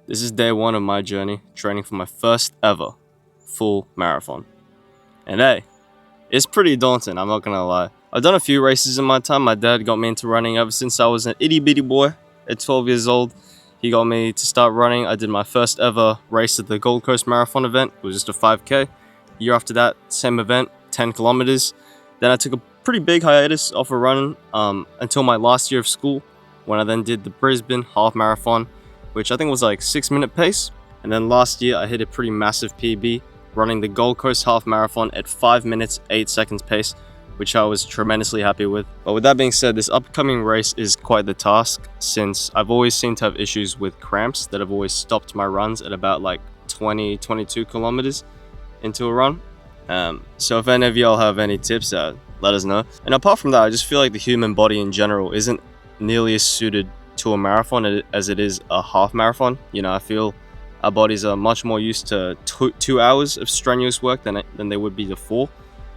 This is day one of my journey, training for my first ever full marathon. And hey, it's pretty daunting, I'm not gonna lie. I've done a few races in my time. My dad got me into running ever since I was an itty bitty boy at 12 years old. He got me to start running. I did my first ever race at the Gold Coast Marathon event. It was just a 5K. Year after that, same event, 10 kilometers. Then I took a pretty big hiatus off of running until my last year of school, when I then did the Brisbane half marathon, which I think was like 6-minute pace. And then last year I hit a pretty massive PB running the Gold Coast half marathon at 5 minutes 8 seconds pace, which I was tremendously happy with. But with that being said, this upcoming race is quite the task, since I've always seemed to have issues with cramps that have always stopped my runs at about like 22 kilometers into a run. So if any of y'all have any tips, let us know. And apart from that, I just feel like the human body in general isn't nearly as suited to a marathon as it is a half marathon. You know, I feel our bodies are much more used to 2 hours of strenuous work than they would be to 4.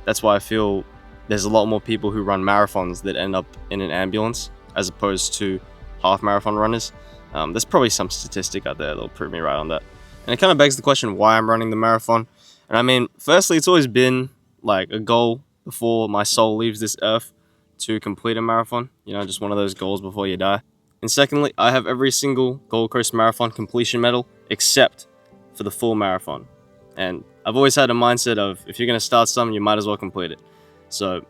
That's why I feel there's a lot more people who run marathons that end up in an ambulance as opposed to half marathon runners. There's probably some statistic out there that'll prove me right on that. And it kind of begs the question why I'm running the marathon. And I mean, firstly, it's always been like a goal before my soul leaves this earth to complete a marathon. You know, just one of those goals before you die. And secondly, I have every single Gold Coast Marathon completion medal except for the full marathon. And I've always had a mindset of, if you're going to start something, you might as well complete it. So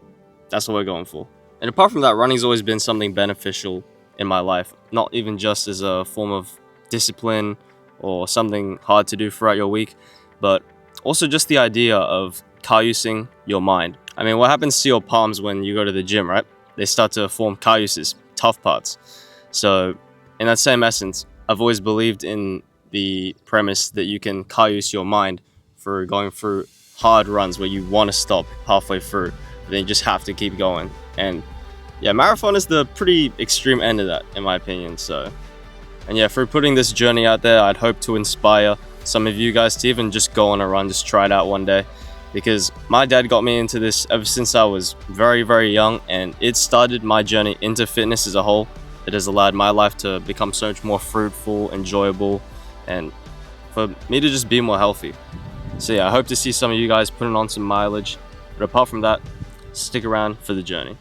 that's what we're going for. And apart from that, running's always been something beneficial in my life, not even just as a form of discipline or something hard to do throughout your week, but also just the idea of callusing your mind. I mean, what happens to your palms when you go to the gym, right? They start to form calluses, tough parts. So in that same essence, I've always believed in the premise that you can callus your mind for going through hard runs where you want to stop halfway through, but then you just have to keep going. And yeah, marathon is the pretty extreme end of that, in my opinion. And yeah, through putting this journey out there, I'd hope to inspire some of you guys to even just go on a run, just try it out one day. Because my dad got me into this ever since I was very, very young, and it started my journey into fitness as a whole. It has allowed my life to become so much more fruitful, enjoyable, and for me to just be more healthy. So yeah, I hope to see some of you guys putting on some mileage. But apart from that, stick around for the journey.